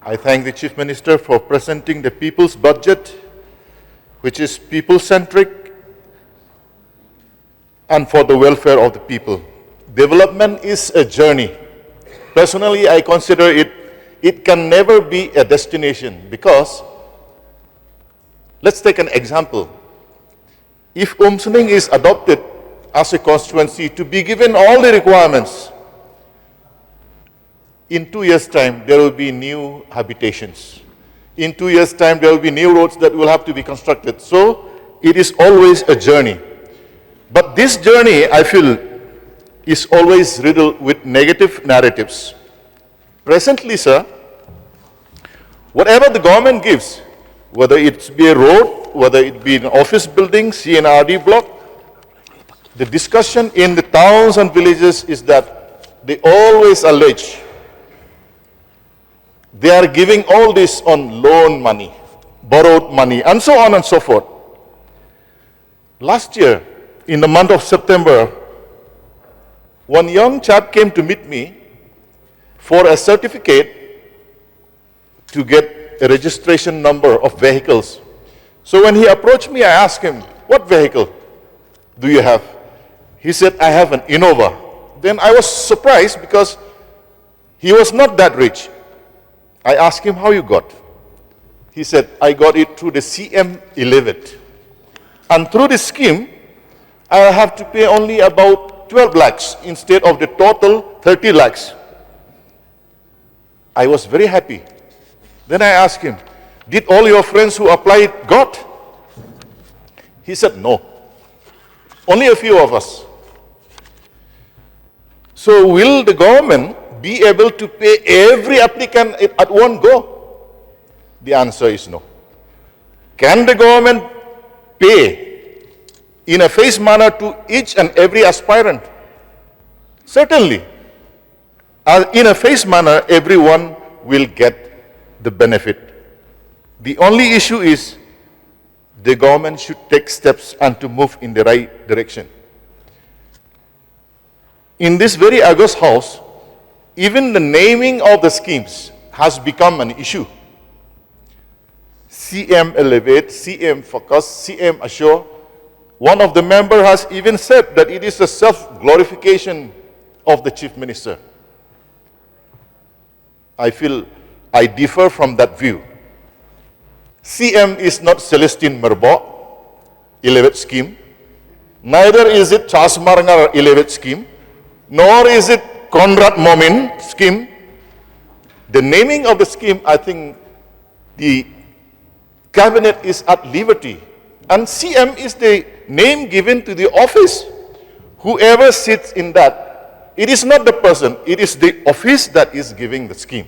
I thank the Chief Minister for presenting the people's budget, which is people-centric and for the welfare of the people. Development is a journey. Personally, I consider it can never be a destination because, let's take an example. If Umsning is adopted as a constituency to be given all the requirements, in 2 years' time, there will be new habitations. In 2 years' time, there will be new roads that will have to be constructed. So, it is always a journey. But this journey, I feel, is always riddled with negative narratives. Presently, sir, whatever the government gives, whether it be a road, whether it be an office building, CNRD block, the discussion in the towns and villages is that they always allege they are giving all this on loan money, borrowed money, and so on and so forth. Last year, in the month of September, one young chap came to meet me for a certificate to get a registration number of vehicles. So when he approached me, I asked him, "What vehicle do you have?" He said, "I have an Innova." Then I was surprised because he was not that rich. I asked him, "How you got?" He said, "I got it through the CM 11. And through this scheme, I have to pay only about 12 lakhs instead of the total 30 lakhs. I was very happy. Then I asked him, "Did all your friends who applied got?" He said, "No. Only a few of us." So will the government be able to pay every applicant at one go? The answer is no. Can the government pay in a phased manner to each and every aspirant? Certainly. In a phased manner, everyone will get the benefit. The only issue is the government should take steps and to move in the right direction. In this very august house, even the naming of the schemes has become an issue. CM Elevate, CM Focus, CM Assure. One of the members has even said that it is a self-glorification of the Chief Minister. I feel I differ from that view. CM is not Celestine Merbok Elevate scheme. Neither is it Charles Marngar Elevate scheme. Nor is it Conrad Momin scheme. The naming of the scheme, I think the cabinet is at liberty. And CM is the name given to the office. Whoever sits in that, it is not the person, it is the office that is giving the scheme.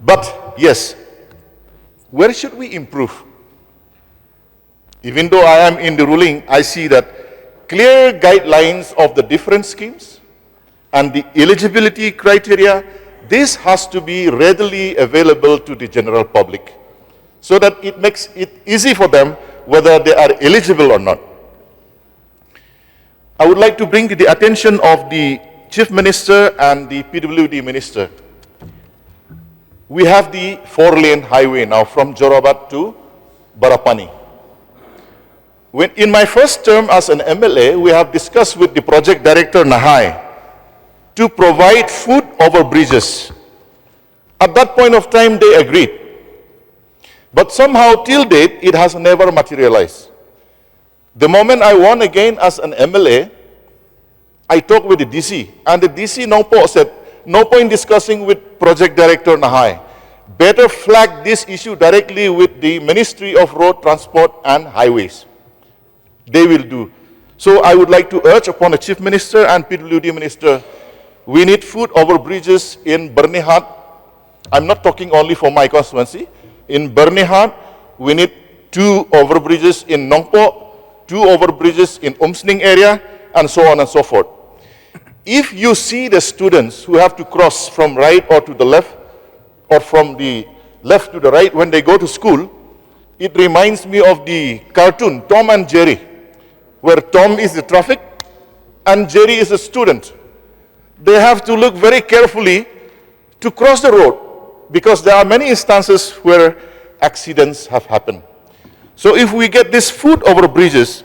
But yes, where should we improve? Even though I am in the ruling, I see that clear guidelines of the different schemes and the eligibility criteria, this has to be readily available to the general public so that it makes it easy for them whether they are eligible or not. I would like to bring to the attention of the Chief Minister and the PWD Minister. We have the 4-lane highway now from Jorabat to Barapani. In my first term as an MLA, we have discussed with the Project Director Nahai to provide food over bridges. At that point of time, they agreed. But somehow, till date, it has never materialized. The moment I won again as an MLA, I talked with the DC, and the DC Nongpo said, "No point discussing with Project Director Nahai. Better flag this issue directly with the Ministry of Road Transport and Highways." They will do. So I would like to urge upon the Chief Minister and PWD Minister, we need food over bridges in Bernihat. I'm not talking only for my constituency. In Bernihat, we need 2 overbridges in Nongpo, 2 overbridges in Umsning area, and so on and so forth. If you see the students who have to cross from right or to the left, or from the left to the right when they go to school, it reminds me of the cartoon Tom and Jerry, where Tom is the traffic and Jerry is a student. They have to look very carefully to cross the road because there are many instances where accidents have happened. So if we get this foot over bridges,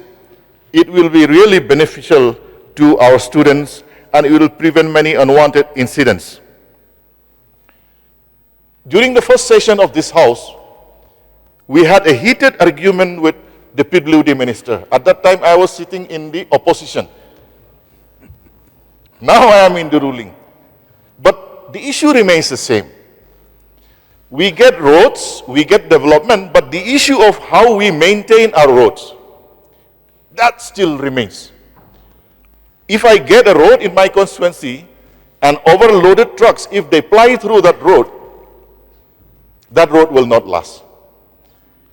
it will be really beneficial to our students and it will prevent many unwanted incidents. During the first session of this House, we had a heated argument with the PWD minister. At that time, I was sitting in the opposition. Now I am in the ruling. But the issue remains the same. We get roads, we get development, but the issue of how we maintain our roads, that still remains. If I get a road in my constituency and overloaded trucks, if they ply through that road will not last.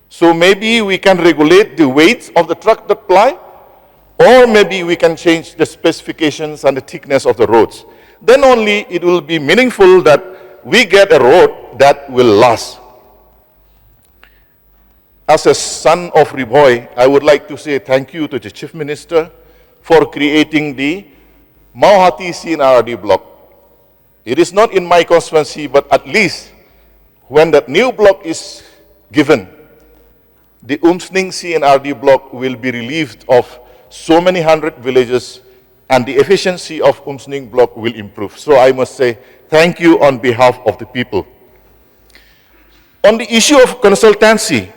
So maybe we can regulate the weights of the truck that ply, or maybe we can change the specifications and the thickness of the roads. Then only it will be meaningful that we get a road that will last. As a son of Riboy, I would like to say thank you to the Chief Minister for creating the Mauhati CNRD block. It is not in my constituency, but at least when that new block is given, the Umsning CNRD block will be relieved of so many hundred villages and the efficiency of Umsning block will improve. So I must say thank you on behalf of the people. On the issue of consultancy,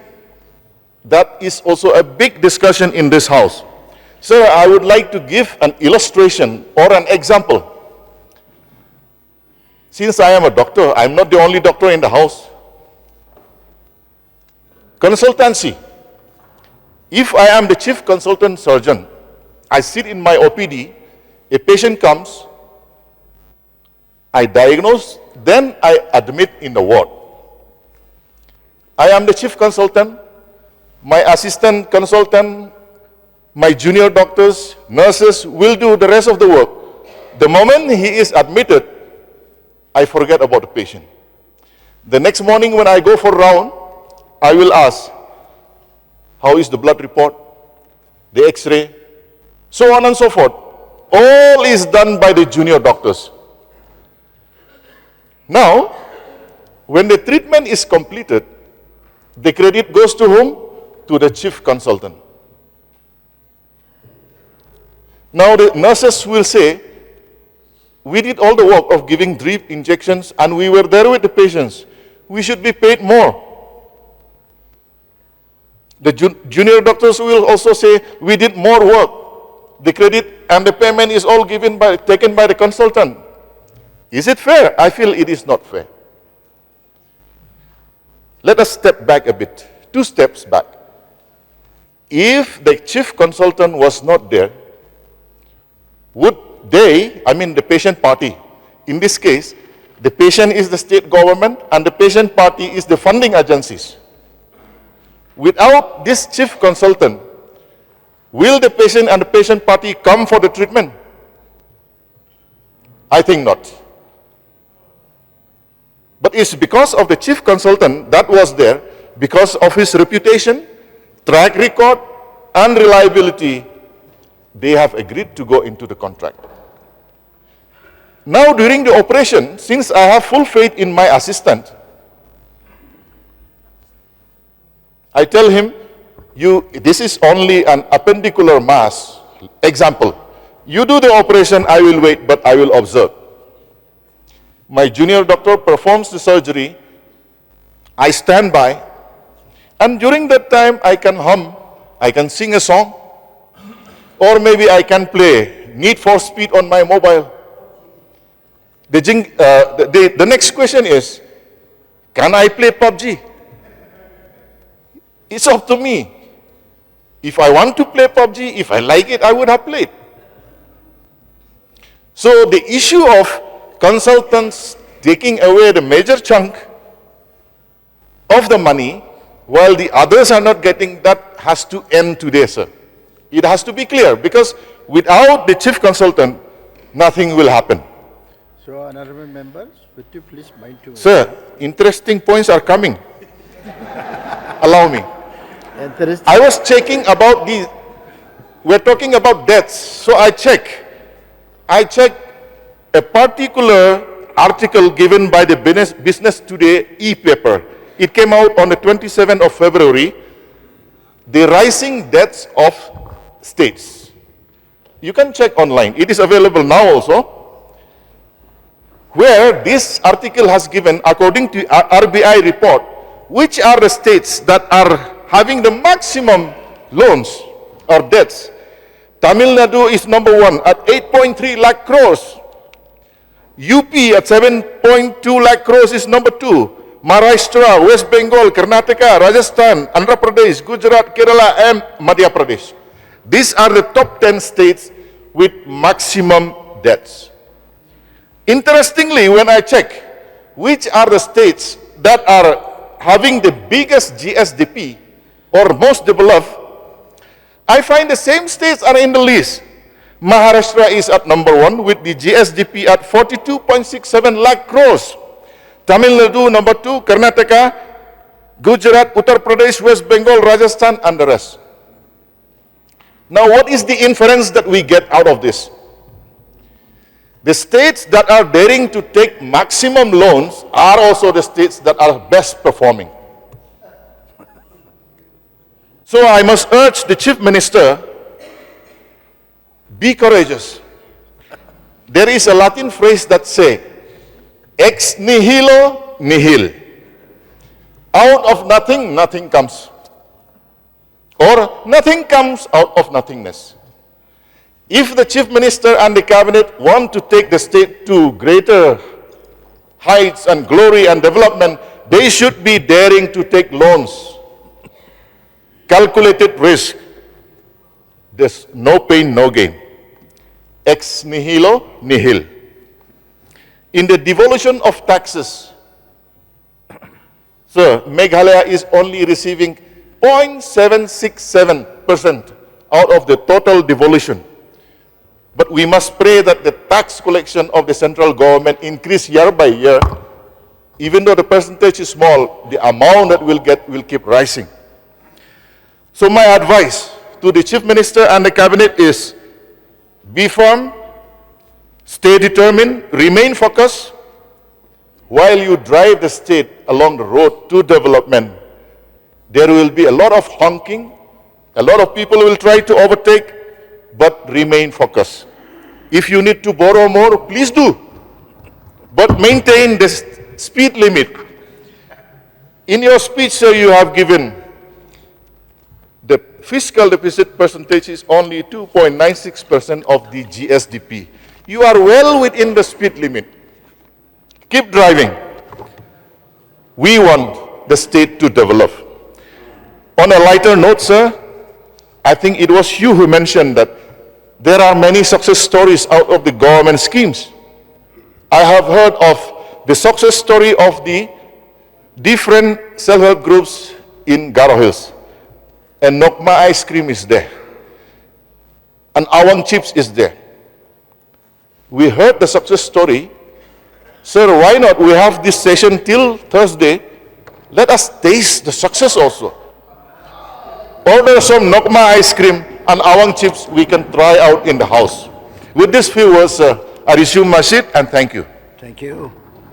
that is also a big discussion in this House. Sir, I would like to give an illustration or an example. Since I am a doctor, I am not the only doctor in the House. Consultancy. If I am the chief consultant surgeon, I sit in my OPD, a patient comes, I diagnose, then I admit in the ward. I am the chief consultant, my assistant consultant, my junior doctors, nurses will do the rest of the work. The moment he is admitted, I forget about the patient. The next morning when I go for round, I will ask, how is the blood report, the x-ray, so on and so forth. All is done by the junior doctors. Now, when the treatment is completed, the credit goes to whom? To the chief consultant. Now the nurses will say, we did all the work of giving drip injections and we were there with the patients. We should be paid more. The junior doctors will also say, we did more work. The credit and the payment is all taken by the consultant. Is it fair? I feel it is not fair. Let us step back a bit, 2 steps back. If the chief consultant was not there, would they, I mean the patient party, in this case, the patient is the state government and the patient party is the funding agencies. Without this chief consultant, will the patient and the patient party come for the treatment? I think not. But it's because of the chief consultant that was there, because of his reputation, track record, and reliability, they have agreed to go into the contract. Now during the operation, since I have full faith in my assistant, I tell him, this is only an appendicular mass. Example, you do the operation, I will wait, but I will observe. My junior doctor performs the surgery, I stand by, and during that time I can hum, I can sing a song, or maybe I can play Need for Speed on my mobile. The next question is, can I play PUBG? It's up to me. If I want to play PUBG, if I like it, I would have played. So the issue of consultants taking away the major chunk of the money while the others are not getting, that has to end today, sir. It has to be clear, because without the chief consultant, nothing will happen. So, honorable members, would you please mind to... Sir, interesting points are coming. Allow me. I was checking about the, we're talking about deaths, so I check a particular article given by the Business Today e-paper. It came out on the 27th of February, the rising debts of states. You can check online. It is available now also, where this article has given, according to RBI report, which are the states that are having the maximum loans or debts. Tamil Nadu is number 1 at 8.3 lakh crores. UP at 7.2 lakh crores is number 2. Maharashtra, West Bengal, Karnataka, Rajasthan, Andhra Pradesh, Gujarat, Kerala, and Madhya Pradesh. These are the top 10 states with maximum debts. Interestingly, when I check which are the states that are having the biggest GSDP or most developed, I find the same states are in the list. Maharashtra is at number 1 with the GSDP at 42.67 lakh crores. Tamil Nadu number 2, Karnataka, Gujarat, Uttar Pradesh, West Bengal, Rajasthan, and the rest. Now, what is the inference that we get out of this? The states that are daring to take maximum loans are also the states that are best performing. So I must urge the Chief Minister, be courageous. There is a Latin phrase that says, ex nihilo nihil. Out of nothing, nothing comes. Or nothing comes out of nothingness. If the Chief Minister and the Cabinet want to take the state to greater heights and glory and development, they should be daring to take loans. Calculated risk. There's no pain, no gain. Ex nihilo nihil. In the devolution of taxes, sir, Meghalaya is only receiving 0.767% out of the total devolution. But we must pray that the tax collection of the central government increase year by year. Even though the percentage is small, the amount that we'll get will keep rising. So my advice to the Chief Minister and the Cabinet is, be firm, stay determined, remain focused, while you drive the state along the road to development. There will be a lot of honking, a lot of people will try to overtake, but remain focused. If you need to borrow more, please do, but maintain the speed limit. In your speech, sir, you have given the fiscal deficit percentage is only 2.96% of the GSDP. You are well within the speed limit. Keep driving. We want the state to develop. On a lighter note, sir, I think it was you who mentioned that there are many success stories out of the government schemes. I have heard of the success story of the different self-help groups in Garo Hills. And Nokma ice cream is there. And Awang chips is there. We heard the success story. Sir, why not? We have this session till Thursday. Let us taste the success also. Order some Nokma ice cream and Awang chips we can try out in the house. With these few words, I resume my seat and thank you. Thank you.